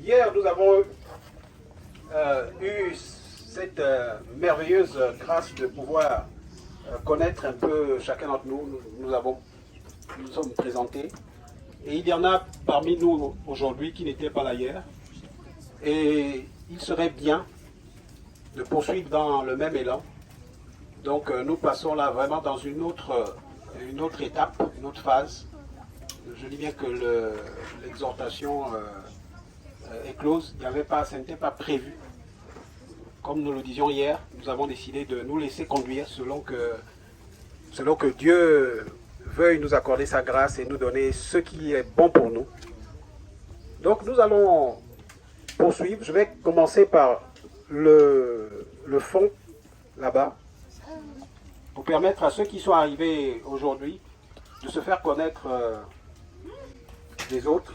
Hier, nous avons eu cette merveilleuse grâce de pouvoir connaître un peu chacun d'entre nous. Nous sommes présentés. Et il y en a parmi nous aujourd'hui qui n'étaient pas là hier. Et il serait bien de poursuivre dans le même élan. Donc nous passons là vraiment dans une autre étape, une autre phase. Je dis bien que l'exhortation est close. Il n'y avait pas, ça n'était pas prévu. Comme nous le disions hier, nous avons décidé de nous laisser conduire selon que Dieu veuille nous accorder sa grâce et nous donner ce qui est bon pour nous. Donc nous allons poursuivre. Je vais commencer par le fond, là-bas, pour permettre à ceux qui sont arrivés aujourd'hui de se faire connaître des autres.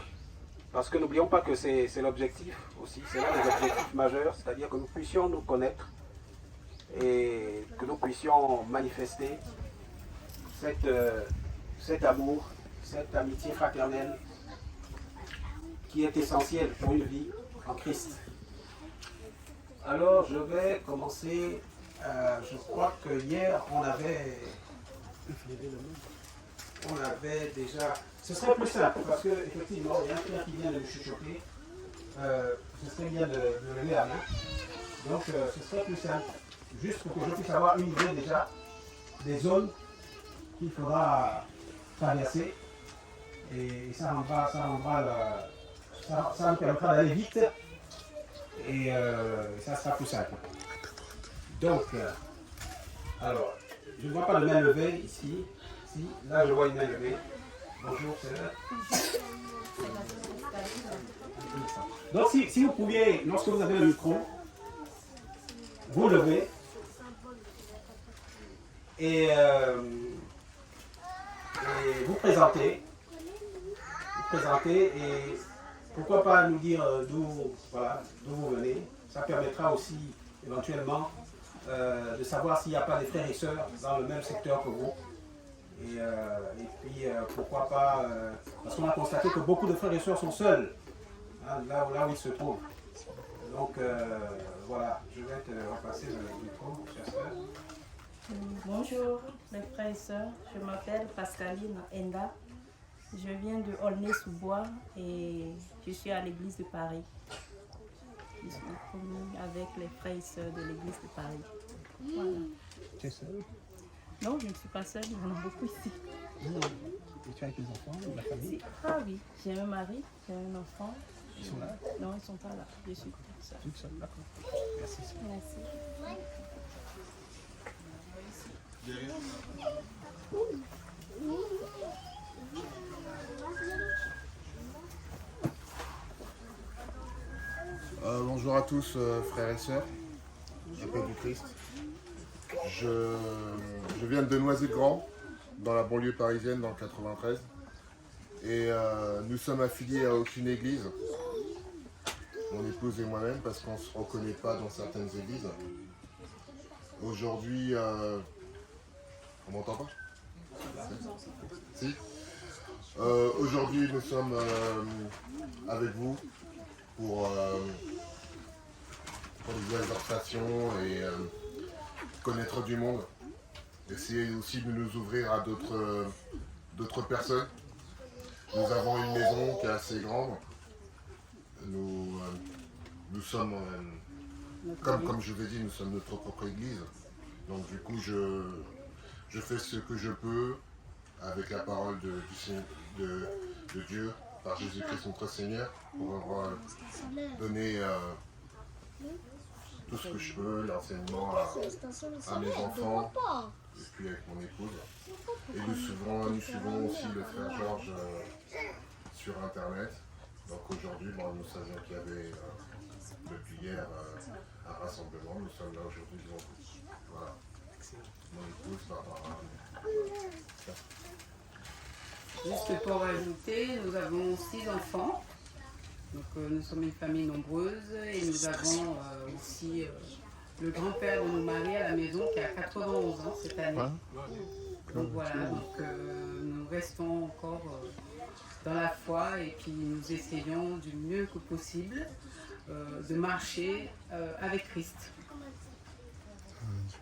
Parce que n'oublions pas que c'est l'objectif aussi, c'est l'un des objectifs majeurs, c'est-à-dire que nous puissions nous connaître et que nous puissions manifester cet amour, cette amitié fraternelle qui est essentielle pour une vie en Christ. Alors je vais commencer, je crois que hier on avait déjà... Ce serait plus simple, parce qu'effectivement, il y a un frère qui vient de me chuchoter. Ce serait bien de lever la main. Donc, ce serait plus simple, juste pour que je puisse avoir une idée déjà des zones qu'il faudra traverser. Et ça me permettra d'aller vite. Et ça sera plus simple. Donc, alors, je ne vois pas de main levée ici. Si, là, je vois une main levée. Bonjour, c'est là. Donc, si vous pouviez, lorsque vous avez le micro, vous levez et vous présentez. Et pourquoi pas nous dire d'où vous venez. Ça permettra aussi éventuellement de savoir s'il n'y a pas des frères et sœurs dans le même secteur que vous. Et puis pourquoi pas, parce qu'on a constaté que beaucoup de frères et sœurs sont seuls, hein, là où ils se trouvent. Donc voilà, je vais te repasser le micro, chère sœur. Bonjour mes frères et sœurs, je m'appelle Pascaline Enda, je viens de Aulnay-sous-Bois et je suis à l'église de Paris. Je suis commune avec les frères et sœurs de l'église de Paris. Voilà. Tu es seule? Non, je ne suis pas seule, il y en a beaucoup ici. Et tu as avec les enfants, la famille? Ah oui, j'ai un mari, j'ai un enfant. Ils sont là? Non, ils ne sont pas là, je suis toute seule. Toute seule, d'accord. Merci. Merci. Bonjour à tous, frères et sœurs, la paix du Christ. Je viens de Noisy-le-Grand, dans la banlieue parisienne, dans le 93. Et nous sommes affiliés à aucune église, mon épouse et moi-même, parce qu'on ne se reconnaît pas dans certaines églises. Aujourd'hui, on m'entend pas? Si. Aujourd'hui, nous sommes avec vous pour des exhortations et connaître du monde. Essayer aussi de nous ouvrir à d'autres personnes. Nous avons une maison qui est assez grande. Nous sommes, comme je vous ai dit, nous sommes notre propre église. Donc du coup, je fais ce que je peux avec la parole de Dieu, par Jésus-Christ notre Seigneur, pour donner tout ce que je peux, l'enseignement à mes enfants, et puis avec mon épouse. Et nous suivons aussi le frère Georges sur Internet. Donc aujourd'hui, nous savions qu'il y avait depuis hier un rassemblement. Nous sommes là aujourd'hui devant vous. Voilà. Mon épouse, Barbara. Juste pour ajouter, nous avons 6 enfants. Donc nous sommes une famille nombreuse et nous avons aussi le grand-père de nos maris à la maison qui a 91 ans cette année. Donc voilà, donc nous restons encore dans la foi et puis nous essayons du mieux que possible de marcher avec Christ.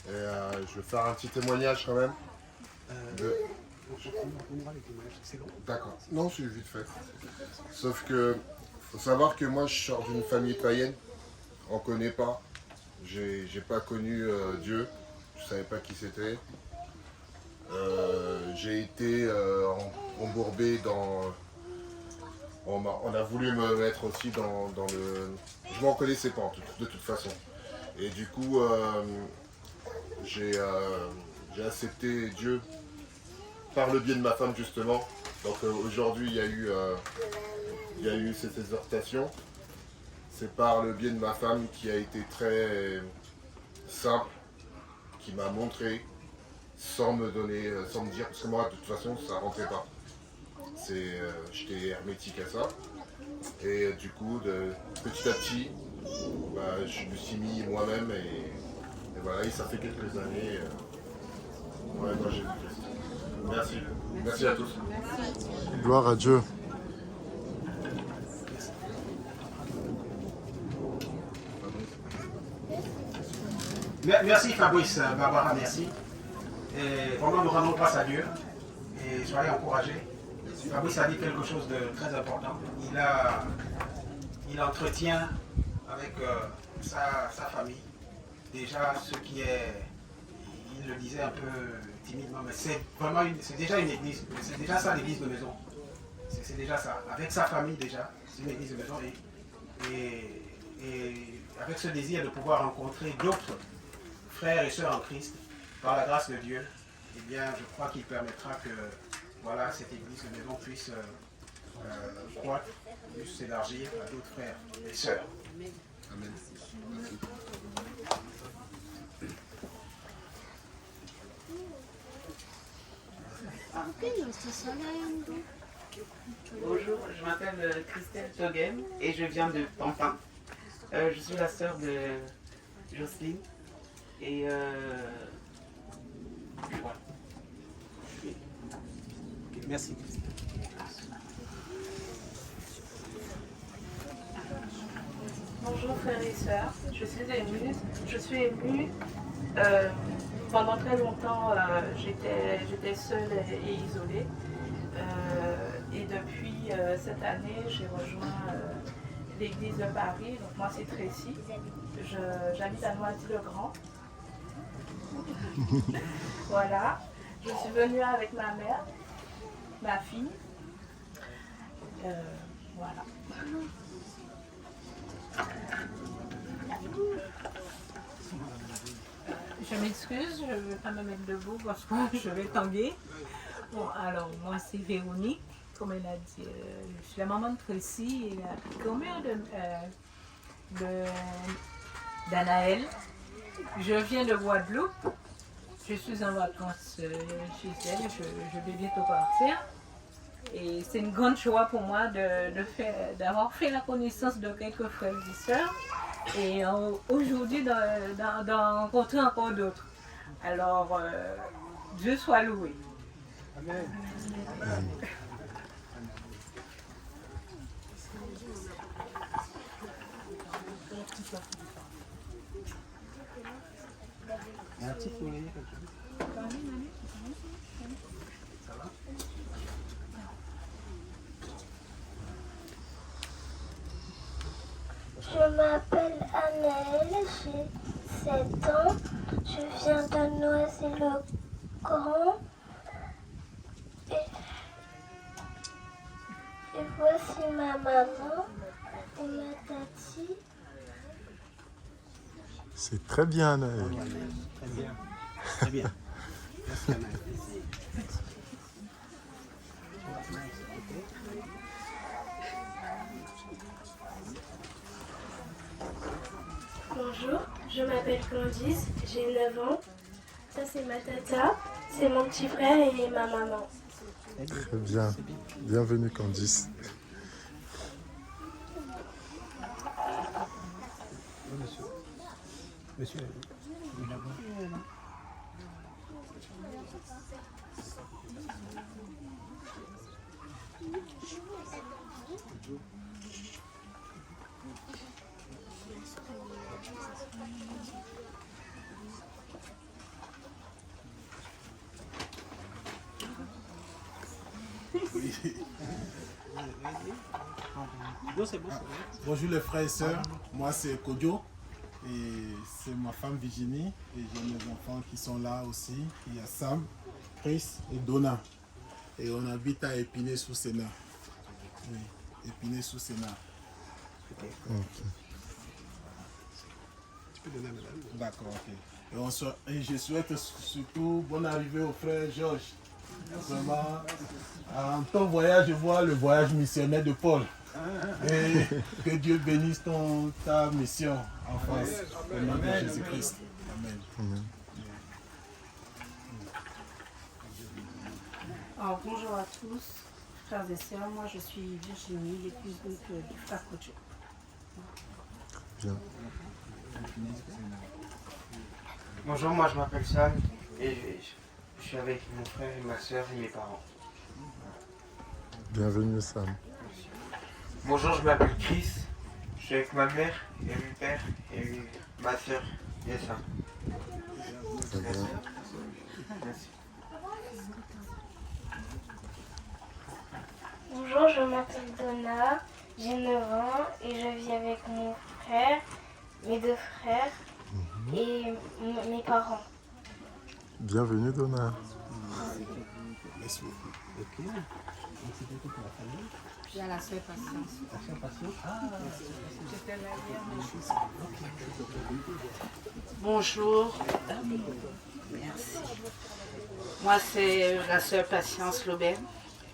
Et je vais faire un petit témoignage quand même. D'accord. Non, c'est vite fait. Sauf que faut savoir que moi je sors d'une famille païenne. On ne connaît pas. J'ai pas connu Dieu. Je savais pas qui c'était. J'ai été embourbé dans... On a voulu me mettre aussi dans le... Je m'en connaissais pas de toute façon. Et du coup, j'ai accepté Dieu par le biais de ma femme justement. Donc aujourd'hui il y a eu cette exhortation. C'est par le biais de ma femme qui a été très simple, qui m'a montré, sans me dire, parce que moi de toute façon ça rentrait pas. J'étais hermétique à ça. Et du coup, petit à petit, je me suis mis moi-même et voilà, et ça fait quelques années. Moi j'ai vu Christ. Merci. Merci à tous. Merci. Gloire à Dieu. Merci Fabrice, Barbara, merci. Et vraiment, nous rendons grâce à Dieu et soyez encouragés. Fabrice a dit quelque chose de très important. Il entretient avec sa famille déjà ce qui est, il le disait un peu timidement, mais c'est déjà une église, c'est déjà ça l'église de maison. C'est déjà ça, avec sa famille déjà, c'est une église de maison et avec ce désir de pouvoir rencontrer d'autres frères et sœurs en Christ, par la grâce de Dieu, eh bien je crois qu'il permettra que voilà, cette église de maison puisse croître, puisse s'élargir à d'autres frères et sœurs. Amen. Merci. Bonjour, je m'appelle Christelle Togem et je viens de Pantin. Je suis la sœur de Jocelyne et voilà. Merci. Bonjour frères et sœurs, je suis émue. Pendant très longtemps, j'étais seule et isolée. Et depuis cette année, j'ai rejoint l'église de Paris. Donc moi, c'est Tracy. J'habite à Noisy-le-Grand. Voilà. Je suis venue avec ma mère, ma fille. Voilà. Je m'excuse, je ne vais pas me mettre debout parce que je vais tanguer. Bon, alors, moi, c'est Véronique, comme elle a dit. Je suis la maman de Tracy et la grand-mère d'Anaël. Je viens de Guadeloupe. Je suis en vacances chez elle. Je vais bientôt partir. Et c'est une grande joie pour moi d'avoir fait la connaissance de quelques frères et sœurs. Et aujourd'hui, d'en rencontrer encore d'autres. Alors, Dieu soit loué. Amen. Il y a un petit peu quelque chose. Ça va? Je m'appelle Anaëlle, j'ai 7 ans, je viens de Noisy-le-Grand et voici ma maman et ma tati. C'est très bien, Anaël. Très bien. Très bien. Merci Anaël. Bonjour, je m'appelle Candice, j'ai 9 ans. Ça c'est ma tata, c'est mon petit frère et ma maman. Très bien. Bienvenue, Candice. Monsieur. Bonjour les frères et sœurs, moi c'est Kodjo et c'est ma femme Virginie et j'ai mes enfants qui sont là aussi. Il y a Sam, Chris et Donna et on habite à Épinay-sous-Sénat. Oui, Épinay-sous-Sénat. D'accord, ok. Et je souhaite surtout bonne arrivée au frère Georges. Vraiment, en ton voyage, je vois le voyage missionnaire de Paul. Et que Dieu bénisse ta mission en France. Au nom de Jésus-Christ. Amen. Alors, bonjour à tous, frères et sœurs. Moi, je suis Virginie, l'épouse du frère Kodjo. Bien. Bonjour, moi je m'appelle Sam et je suis avec mon frère et ma soeur et mes parents. Bienvenue Sam. Bonjour, je m'appelle Chris, je suis avec ma mère et mon père et ma soeur Yessa. Très bien. Merci. Bonjour, je m'appelle Donna, j'ai 9 ans et je vis avec mon frère, mes 2 frères et mes parents. Bienvenue Donna. Il y a la sœur Patience. Bonjour. Merci. Moi, c'est la sœur Patience Lobel.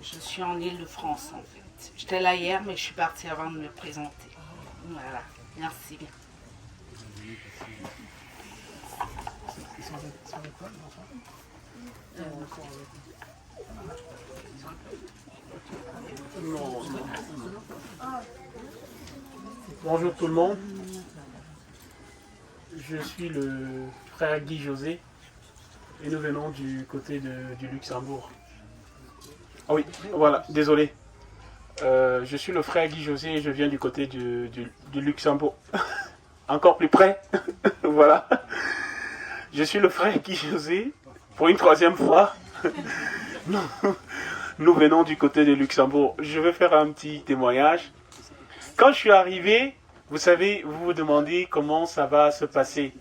Je suis en Île-de-France, en fait. J'étais là hier, mais je suis partie avant de me présenter. Voilà. Merci bien. Bonjour tout le monde. Je suis le frère Guy José et nous venons du côté du Luxembourg. Ah oui, voilà, désolé. Je suis le frère Guy José et je viens du côté du Luxembourg. Encore plus près. Voilà. Je suis le frère Guy José pour une 3e fois. Nous venons du côté du Luxembourg. Je vais faire un petit témoignage. Quand je suis arrivé, vous savez, vous vous demandez comment ça va se passer.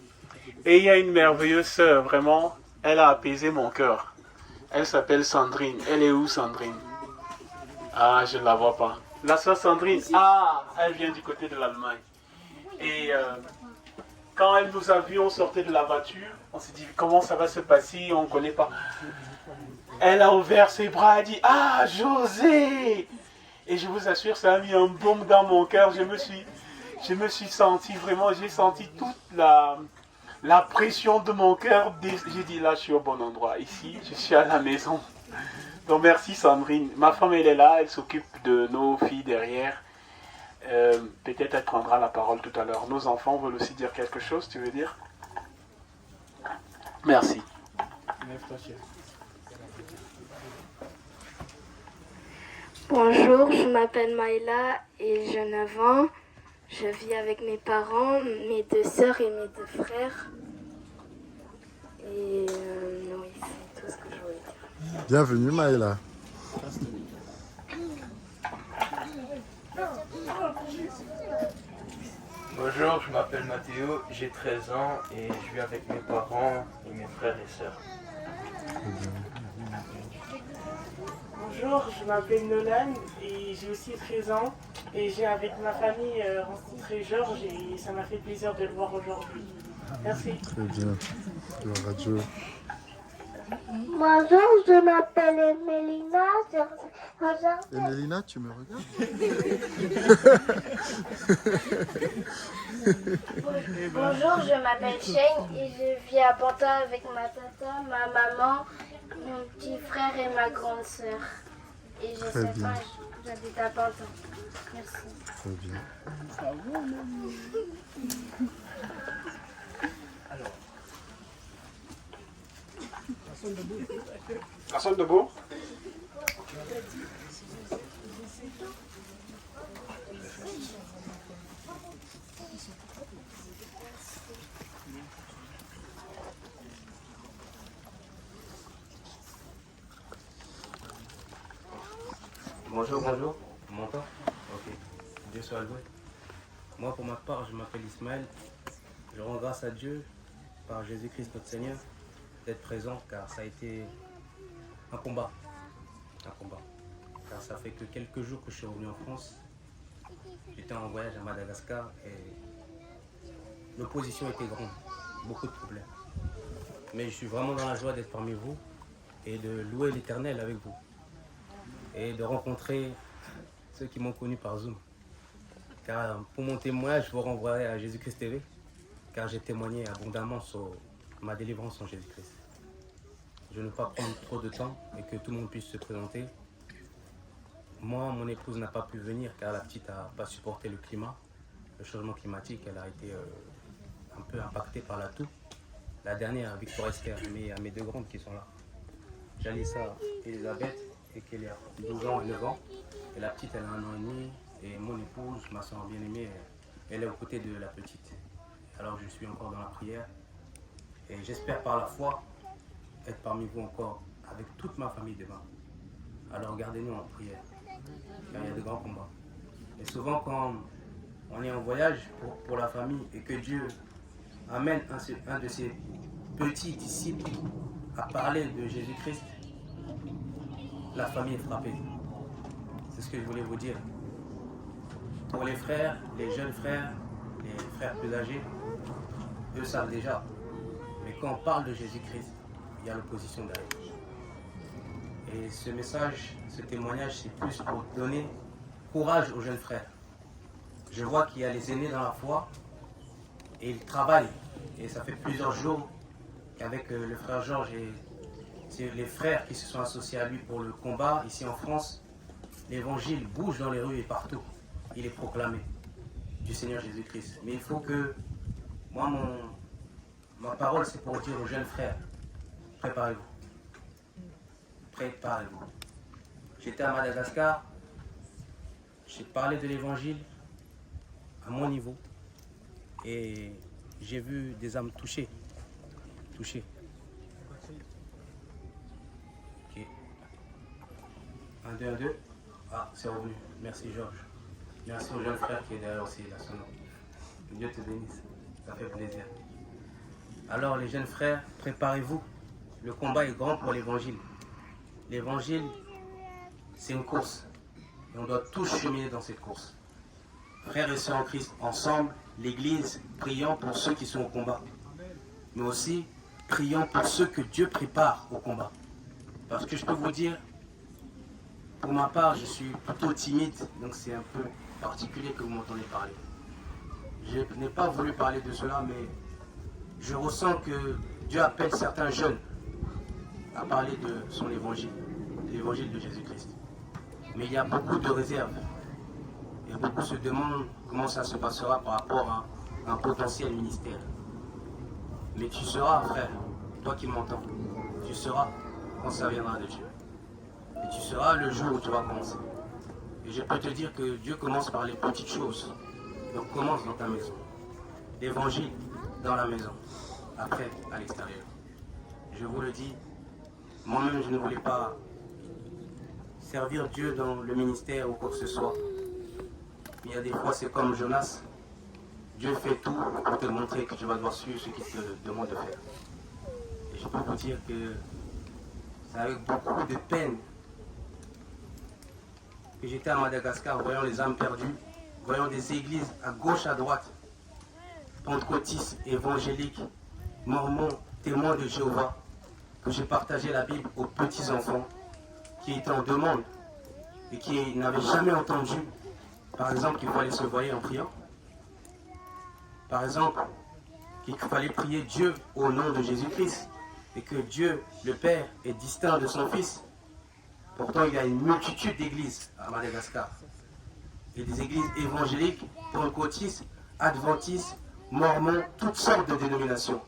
Et il y a une merveilleuse sœur, vraiment, elle a apaisé mon cœur. Elle s'appelle Sandrine. Elle est où, Sandrine? Ah, je ne la vois pas. La sœur Sandrine, ah, elle vient du côté de l'Allemagne. Et quand elle nous a vus, on sortait de la voiture, on s'est dit, comment ça va se passer? On ne connaît pas. Elle a ouvert ses bras, elle a dit, ah, José! Et je vous assure, ça a mis un baume dans mon cœur. Je me suis senti vraiment, j'ai senti toute la pression de mon cœur. J'ai dit, là, je suis au bon endroit. Ici, je suis à la maison. Donc, merci Sandrine. Ma femme, elle est là, elle s'occupe de nos filles derrière. Peut-être elle prendra la parole tout à l'heure. Nos enfants veulent aussi dire quelque chose, tu veux dire? Merci. Bonjour, je m'appelle Maïla et j'ai 9 ans. Je vis avec mes parents, mes 2 sœurs et mes 2 frères. Et oui, c'est tout ce que je voulais dire. Bienvenue Maëla. Bonjour, je m'appelle Mathéo, j'ai 13 ans et je vis avec mes parents et mes frères et sœurs. Bonjour, je m'appelle Nolan et j'ai aussi 13 ans et j'ai avec ma famille rencontré Georges et ça m'a fait plaisir de le voir aujourd'hui. Merci. Très bien. Gloire à Dieu. Bonjour, je m'appelle Mélina. Mélina, tu me regardes? Bonjour, je m'appelle Shane et je vis à Pantin avec ma tata, ma maman, mon petit frère et ma grande sœur. Et j'ai 7 ans, j'habite à Pantin. Merci. Très bien. Personne debout? Bonjour, bonjour. On m'entend? Ok. Dieu soit loué. Moi, pour ma part, je m'appelle Ismaël. Je rends grâce à Dieu, par Jésus-Christ notre Seigneur, d'être présent, car ça a été un combat. Un combat. Car ça fait que quelques jours que je suis revenu en France. J'étais en voyage à Madagascar et l'opposition était grande. Beaucoup de problèmes. Mais je suis vraiment dans la joie d'être parmi vous et de louer l'Éternel avec vous. Et de rencontrer ceux qui m'ont connu par Zoom. Car pour mon témoignage, je vous renvoierai à Jésus-Christ TV, car j'ai témoigné abondamment sur ma délivrance en Jésus-Christ. Je ne veux pas prendre trop de temps et que tout le monde puisse se présenter. Moi, mon épouse n'a pas pu venir car la petite n'a pas supporté le climat, le changement climatique. Elle a été un peu impactée par la toux. La dernière, Victoire Esther, mais il y a mes deux grandes qui sont là. Jalissa et Elisabeth, et qu'elle a 12 ans et 9 ans. Et la petite, elle a 1 an et demi. Et mon épouse, ma soeur bien-aimée, elle est aux côtés de la petite. Alors je suis encore dans la prière. Et j'espère par la foi être parmi vous encore avec toute ma famille demain. Alors gardez-nous en prière, car il y a de grands combats. Et souvent quand on est en voyage pour la famille et que Dieu amène un de ses petits disciples à parler de Jésus-Christ, la famille est frappée. C'est ce que je voulais vous dire. Pour les frères, les jeunes frères, les frères plus âgés, eux savent déjà. Mais quand on parle de Jésus-Christ, il y a l'opposition derrière. Et ce message, ce témoignage, c'est plus pour donner courage aux jeunes frères. Je vois qu'il y a les aînés dans la foi et ils travaillent. Et ça fait plusieurs jours qu'avec le frère Georges et c'est les frères qui se sont associés à lui pour le combat ici en France, l'évangile bouge dans les rues et partout. Il est proclamé du Seigneur Jésus-Christ. Mais il faut que, moi, ma parole, c'est pour dire aux jeunes frères, préparez-vous. Préparez-vous. J'étais à Madagascar, j'ai parlé de l'évangile à mon niveau et j'ai vu des âmes touchées. Touchées. Ok. 1, 2, 1, 2. Ah, c'est revenu. Merci Georges. Merci au jeune frère qui est derrière aussi, là, son nom. Que Dieu te bénisse. Ça fait plaisir. Alors les jeunes frères, préparez-vous. Le combat est grand pour l'évangile. L'évangile, c'est une course. Et on doit tous cheminer dans cette course. Frères et sœurs en Christ, ensemble, l'Église, prions pour ceux qui sont au combat. Mais aussi, prions pour ceux que Dieu prépare au combat. Parce que je peux vous dire, pour ma part, je suis plutôt timide, donc c'est un peu particulier que vous m'entendez parler. Je n'ai pas voulu parler de cela, mais je ressens que Dieu appelle certains jeunes à parler de son évangile, l'évangile de Jésus-Christ. Mais il y a beaucoup de réserves. Et beaucoup se demandent comment ça se passera par rapport à un potentiel ministère. Mais tu seras, frère, toi qui m'entends, tu seras quand ça viendra de Dieu. Et tu seras le jour où tu vas commencer. Et je peux te dire que Dieu commence par les petites choses. Donc commence dans ta maison. L'évangile dans la maison. Après, à l'extérieur. Je vous le dis, moi-même je ne voulais pas servir Dieu dans le ministère ou quoi que ce soit. Il y a des fois c'est comme Jonas. Dieu fait tout pour te montrer que tu vas devoir suivre ce qu'il te demande de faire. Et je peux vous dire que c'est avec beaucoup de peine que j'étais à Madagascar, voyant les âmes perdues, voyant des églises à gauche, à droite, pentecôtistes, évangéliques, mormons, témoins de Jéhovah, que j'ai partagé la Bible aux petits-enfants qui étaient en demande et qui n'avaient jamais entendu, par exemple, qu'il fallait se voiler en priant. Par exemple, qu'il fallait prier Dieu au nom de Jésus-Christ et que Dieu, le Père, est distinct de son Fils. Pourtant, il y a une multitude d'églises à Madagascar. Il y a des églises évangéliques, pentecôtistes, adventistes, mormons, toutes sortes de dénominations.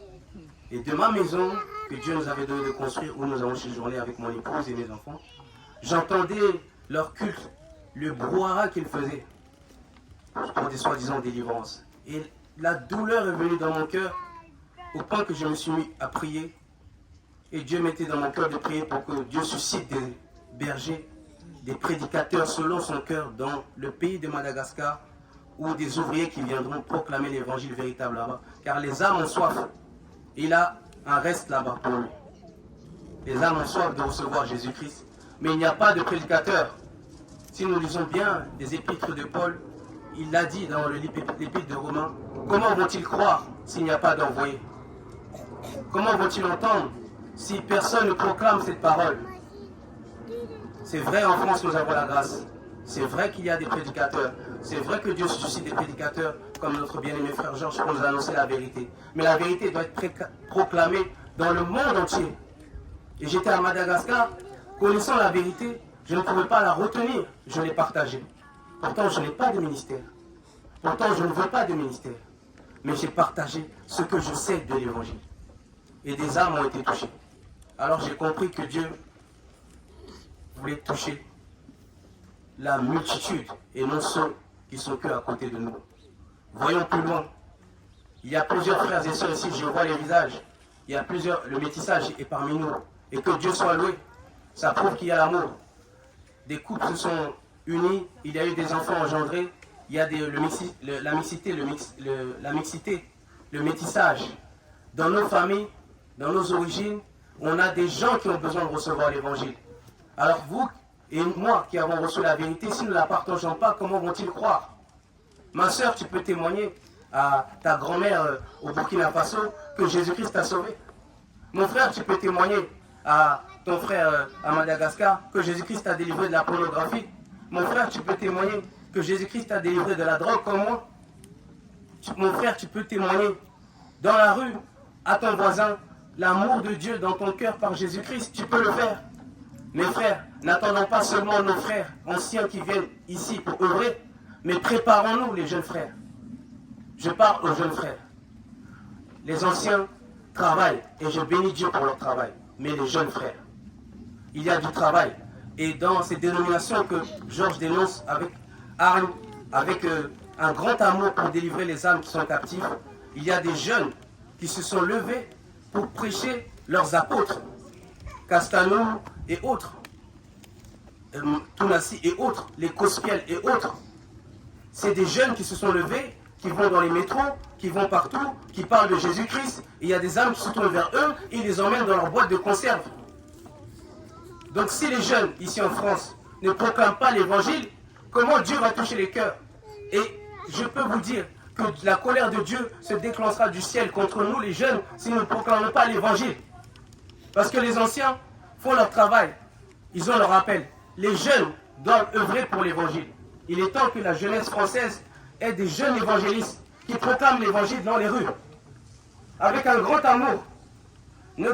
Et de ma maison, que Dieu nous avait donné de construire, où nous avons séjourné avec mon épouse et mes enfants, j'entendais leur culte le brouhaha qu'il faisait pour des soi-disant délivrances. Et la douleur est venue dans mon cœur au point que je me suis mis à prier. Et Dieu mettait dans mon cœur de prier pour que Dieu suscite des bergers, des prédicateurs selon son cœur dans le pays de Madagascar, ou des ouvriers qui viendront proclamer l'évangile véritable là-bas. Car les âmes ont soif. Il a un reste là-bas pour lui. Les âmes ont soif de recevoir Jésus-Christ. Mais il n'y a pas de prédicateur. Si nous lisons bien les épîtres de Paul, il l'a dit dans l'épître de Romains, comment vont-ils croire s'il n'y a pas d'envoyé? Comment vont-ils entendre si personne ne proclame cette parole? C'est vrai, en France, nous avons la grâce. C'est vrai qu'il y a des prédicateurs. C'est vrai que Dieu suscite des prédicateurs comme notre bien-aimé frère Georges pour nous annoncer la vérité. Mais la vérité doit être proclamée dans le monde entier. Et j'étais à Madagascar, connaissant la vérité, je ne pouvais pas la retenir, je l'ai partagée. Pourtant, je n'ai pas de ministère. Pourtant, je ne veux pas de ministère. Mais j'ai partagé ce que je sais de l'évangile. Et des âmes ont été touchées. Alors j'ai compris que Dieu voulait toucher la multitude et non ceux qui sont que à côté de nous. Voyons plus loin. Il y a plusieurs frères et sœurs ici, je vois les visages. Il y a plusieurs, le métissage est parmi nous. Et que Dieu soit loué. Ça prouve qu'il y a l'amour. Des couples se sont unis, il y a eu des enfants engendrés, il y a la mixité, le métissage. Dans nos familles, dans nos origines, on a des gens qui ont besoin de recevoir l'évangile. Alors vous et moi qui avons reçu la vérité, si nous ne la partageons pas, comment vont-ils croire? Ma soeur, tu peux témoigner à ta grand-mère au Burkina Faso que Jésus-Christ t'a sauvé. Mon frère, tu peux témoigner à ton frère à Madagascar que Jésus-Christ t'a délivré de la pornographie. Mon frère, tu peux témoigner que Jésus-Christ t'a délivré de la drogue comme moi. Mon frère, tu peux témoigner dans la rue à ton voisin l'amour de Dieu dans ton cœur par Jésus-Christ. Tu peux le faire. Mes frères, n'attendons pas seulement nos frères anciens qui viennent ici pour œuvrer, mais préparons-nous les jeunes frères. Je parle aux jeunes frères. Les anciens travaillent et je bénis Dieu pour leur travail. Mais les jeunes frères, il y a du travail. Et dans ces dénominations que Georges dénonce avec hargne, avec un grand amour pour délivrer les âmes qui sont captives, il y a des jeunes qui se sont levés pour prêcher leurs apôtres, Castanou et autres, Tounassi et autres, les Kospiel et autres. C'est des jeunes qui se sont levés, qui vont dans les métros, qui vont partout, qui parlent de Jésus-Christ. Il y a des âmes qui se tournent vers eux et ils les emmènent dans leur boîte de conserve. Donc si les jeunes, ici en France, ne proclament pas l'évangile, comment Dieu va toucher les cœurs? Et je peux vous dire que la colère de Dieu se déclenchera du ciel contre nous, les jeunes, si nous ne proclamons pas l'évangile. Parce que les anciens font leur travail. Ils ont leur appel. Les jeunes doivent œuvrer pour l'évangile. Il est temps que la jeunesse française ait des jeunes évangélistes qui proclament l'évangile dans les rues. Avec un grand amour. Ne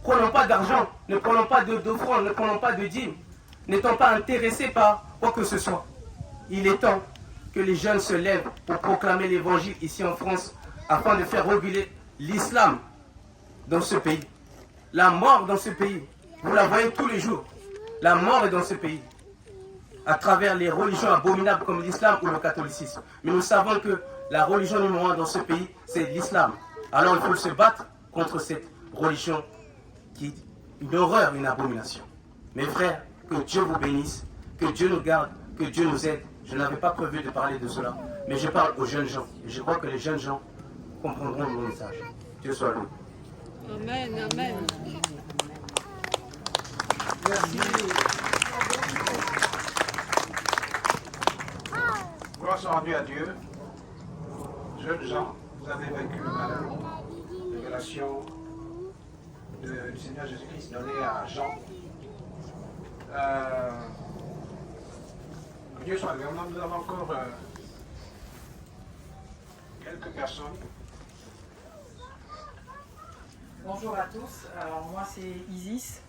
prenons pas d'argent, ne prenons pas d'offrande, ne prenons pas de dîmes. N'étant pas intéressés par quoi que ce soit. Il est temps que les jeunes se lèvent pour proclamer l'évangile ici en France afin de faire reculer l'islam dans ce pays. La mort dans ce pays, vous la voyez tous les jours. La mort est dans ce pays à travers les religions abominables comme l'islam ou le catholicisme. Mais nous savons que la religion numéro 1 dans ce pays, c'est l'islam. Alors il faut se battre contre cette religion qui est une horreur, une abomination. Mes frères, que Dieu vous bénisse, que Dieu nous garde, que Dieu nous aide. Je n'avais pas prévu de parler de cela, mais je parle aux jeunes gens. Et je crois que les jeunes gens comprendront mon message. Dieu soit loué. Amen, amen. Merci. Gloire soit rendue à Dieu. Jeunes gens, vous avez vaincu la révélation du Seigneur Jésus-Christ donnée à Jean. Dieu soit loué. Nous avons encore quelques personnes. Bonjour à tous. Alors moi c'est Isis,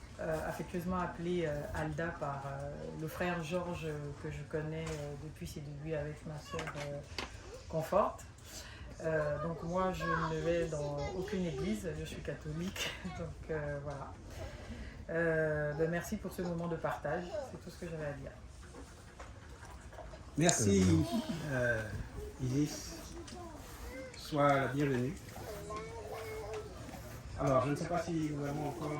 affectueusement appelée Alda par le frère Georges que je connais depuis ses débuts avec ma soeur Conforte. Donc moi je ne vais dans aucune église, je suis catholique, donc voilà. Merci pour ce moment de partage, c'est tout ce que j'avais à dire. Merci Isis. Sois la bienvenue. Alors, je ne sais pas si nous avons encore...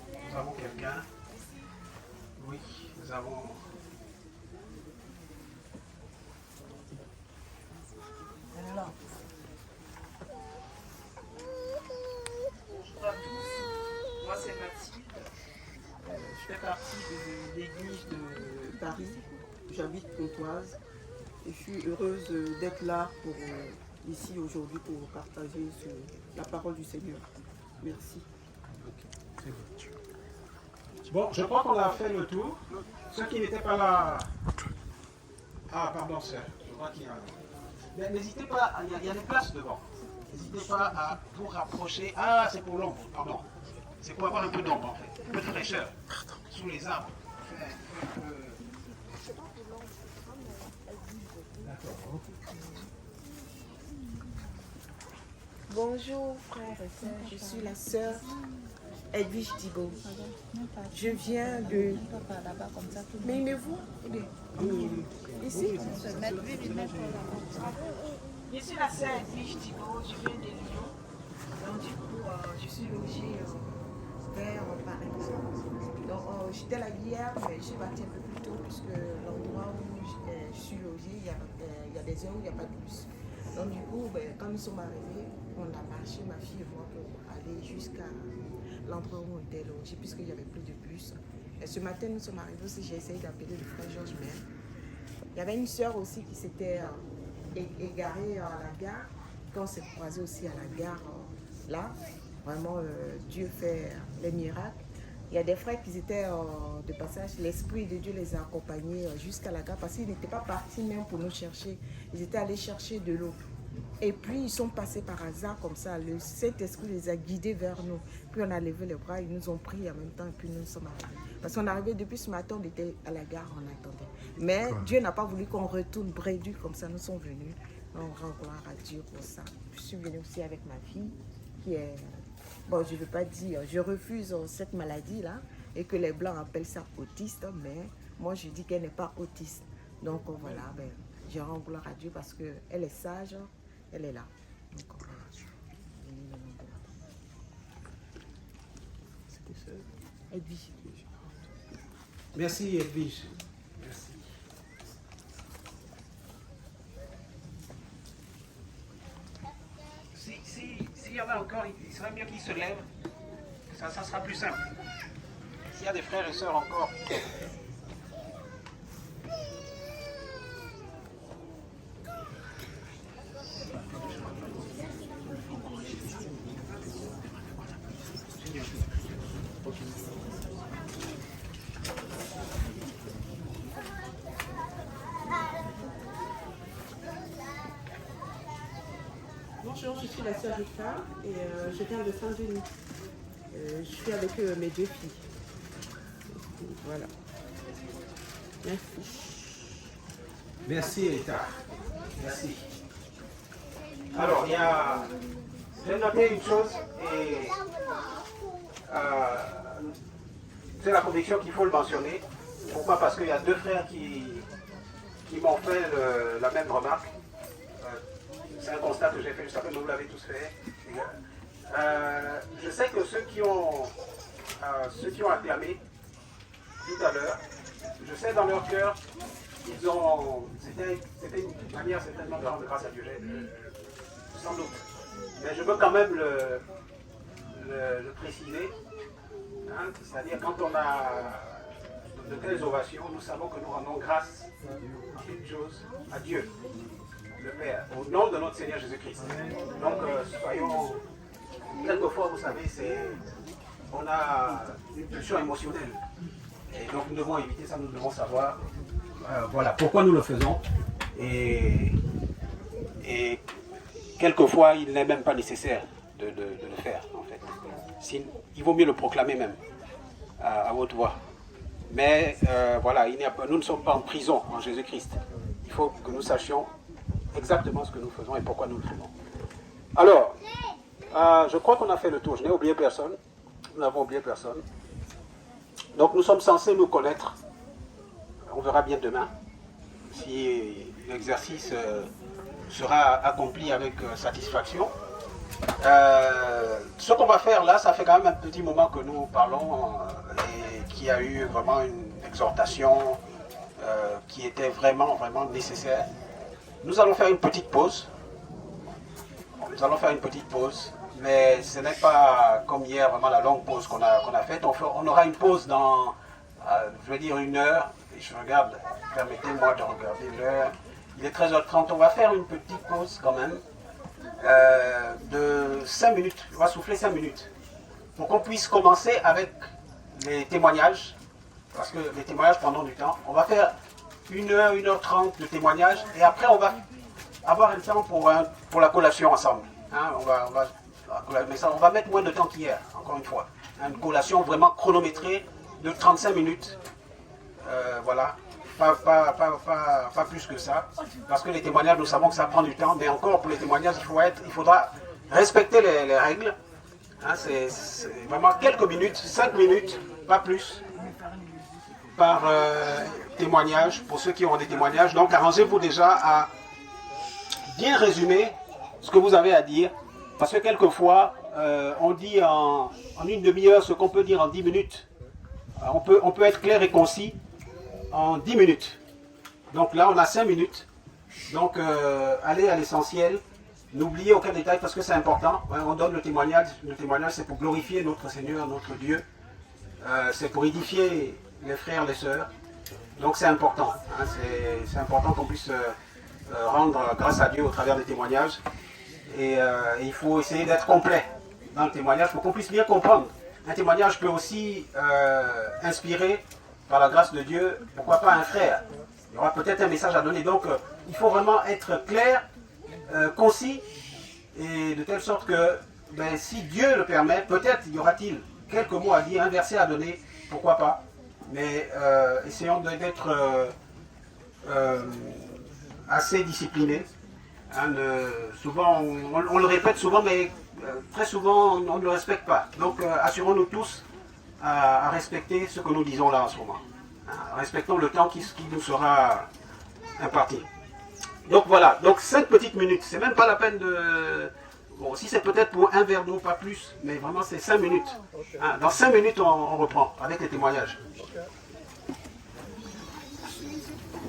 nous avons quelqu'un. Oui, nous avons... Alors. Bonjour à tous, moi c'est Mathilde. Je fais partie de l'église de Paris. J'habite Pontoise et je suis heureuse d'être là pour, ici aujourd'hui pour partager la parole du Seigneur. Merci. Bon, je crois qu'on a fait le tour. Ceux qui n'étaient pas là... Ah, pardon, sœur. Je crois qu'il y a... Mais n'hésitez pas, il y a des places devant. N'hésitez pas à vous rapprocher. Ah, c'est pour l'ombre, pardon. C'est pour avoir un peu d'ombre, en fait. Un peu de fraîcheur. Sous les arbres. D'accord, ok. Bonjour frères et sœurs, je suis la sœur Edwige Thibault. Je viens de... Mais il me voit? Ici? Je suis la sœur Edwige Thibault, je viens de Lyon. Donc du coup, je suis logée vers Paris. Donc j'étais là hier, mais je suis partie un peu plus tôt puisque l'endroit où je suis logée, il y a des heures où il n'y a pas de bus. Donc du coup, quand nous sommes arrivés, on a marché, ma fille et moi, pour aller jusqu'à l'endroit où on était logés, puisqu'il n'y avait plus de bus. Et ce matin, nous sommes arrivés aussi, j'ai essayé d'appeler le frère Georges Mer. Il y avait une sœur aussi qui s'était égarée à la gare, quand on s'est croisés aussi à la gare, là. Vraiment, Dieu fait les miracles. Il y a des frères qui étaient de passage, l'Esprit de Dieu les a accompagnés jusqu'à la gare, parce qu'ils n'étaient pas partis même pour nous chercher, ils étaient allés chercher de l'eau. Et puis ils sont passés par hasard comme ça, le Saint-Esprit les a guidés vers nous. Puis on a levé les bras, ils nous ont pris en même temps et puis nous sommes arrivés. Parce qu'on est arrivé depuis ce matin, on était à la gare, on attendait. Mais Dieu n'a pas voulu qu'on retourne brédu comme ça, nous sommes venus. On rend gloire à Dieu pour ça. Je suis venue aussi avec ma fille qui est... Bon, je ne veux pas dire, je refuse cette maladie-là et que les Blancs appellent ça autiste, mais moi je dis qu'elle n'est pas autiste. Donc voilà, je rends gloire à Dieu parce qu'elle est sage, elle est là. Donc, C'était ça. Edwige. Merci Edwige. Merci. S'il y en a encore, il serait mieux qu'ils se lèvent. Ça sera plus simple. S'il y a des frères et sœurs encore. Bonjour, je suis la sœur Rita et je viens de Saint-Denis. Je suis avec mes deux filles. Voilà. Merci. Merci Rita. Merci. Alors, j'ai noté une chose et c'est la conviction qu'il faut le mentionner. Pourquoi? Parce qu'il y a deux frères qui m'ont fait la même remarque. C'est un constat que j'ai fait juste après, mais vous l'avez tous fait. Je sais que ceux qui ont acclamé tout à l'heure, je sais dans leur cœur, c'était une manière certainement de rendre grâce à Dieu, sans doute. Mais je veux quand même le préciser, hein, c'est-à-dire quand on a de telles ovations, nous savons que nous rendons grâce à une chose, à Dieu, le Père, au nom de notre Seigneur Jésus-Christ. Donc soyons, quelquefois vous savez, on a une pulsion émotionnelle. Et donc nous devons éviter ça, nous devons savoir voilà, pourquoi nous le faisons. Et quelquefois il n'est même pas nécessaire de le faire en fait. Il vaut mieux le proclamer même à haute voix. Mais voilà, nous ne sommes pas en prison en Jésus-Christ. Il faut que nous sachions exactement ce que nous faisons et pourquoi nous le faisons. Alors, je crois qu'on a fait le tour. Je n'ai oublié personne. Nous n'avons oublié personne. Donc nous sommes censés nous connaître on verra bien demain si l'exercice sera accompli avec satisfaction. Ce qu'on va faire là, ça fait quand même un petit moment que nous parlons et qui a eu vraiment une exhortation qui était vraiment nécessaire. Nous allons faire une petite pause. Mais ce n'est pas comme hier, vraiment la longue pause qu'on a faite. On aura une pause dans, je vais dire, 1 heure. Et je regarde, permettez-moi de regarder l'heure. Il est 13h30, on va faire une petite pause quand même de 5 minutes. On va souffler 5 minutes pour qu'on puisse commencer avec les témoignages. Parce que les témoignages prendront du temps. On va faire 1 heure, 1h30 de témoignages et après on va avoir un temps pour la collation ensemble. Hein, on va mettre moins de temps qu'hier, encore une fois. Une collation vraiment chronométrée de 35 minutes. Voilà. Pas plus que ça. Parce que les témoignages, nous savons que ça prend du temps. Mais encore, pour les témoignages, il faudra respecter les règles. Hein, c'est vraiment quelques minutes, 5 minutes, pas plus, par témoignage, pour ceux qui ont des témoignages. Donc, arrangez-vous déjà à bien résumer ce que vous avez à dire, parce que quelquefois, on dit en 1 demi-heure ce qu'on peut dire en 10 minutes. On peut être clair et concis en 10 minutes. Donc là, on a 5 minutes. Donc, allez à l'essentiel. N'oubliez aucun détail parce que c'est important. On donne le témoignage. Le témoignage, c'est pour glorifier notre Seigneur, notre Dieu. C'est pour édifier les frères, les sœurs. Donc, c'est important. Hein, c'est important qu'on puisse rendre grâce à Dieu au travers des témoignages. Et il faut essayer d'être complet dans le témoignage pour qu'on puisse bien comprendre. Un témoignage peut aussi inspirer, par la grâce de Dieu, pourquoi pas un frère. Il y aura peut-être un message à donner. Donc, il faut vraiment être clair, concis, et de telle sorte que, si Dieu le permet, peut-être y aura-t-il quelques mots à dire, un verset à donner, pourquoi pas. Mais essayons d'être assez disciplinés. Hein, souvent, on le répète souvent, mais très souvent, on ne le respecte pas. Donc, assurons-nous tous à respecter ce que nous disons là en ce moment. Respectons le temps qui nous sera imparti. Donc voilà, donc 5 petites minutes, c'est même pas la peine de... Bon, si c'est peut-être pour un verre d'eau, pas plus, mais vraiment c'est 5 minutes. Dans 5 minutes, on reprend avec les témoignages.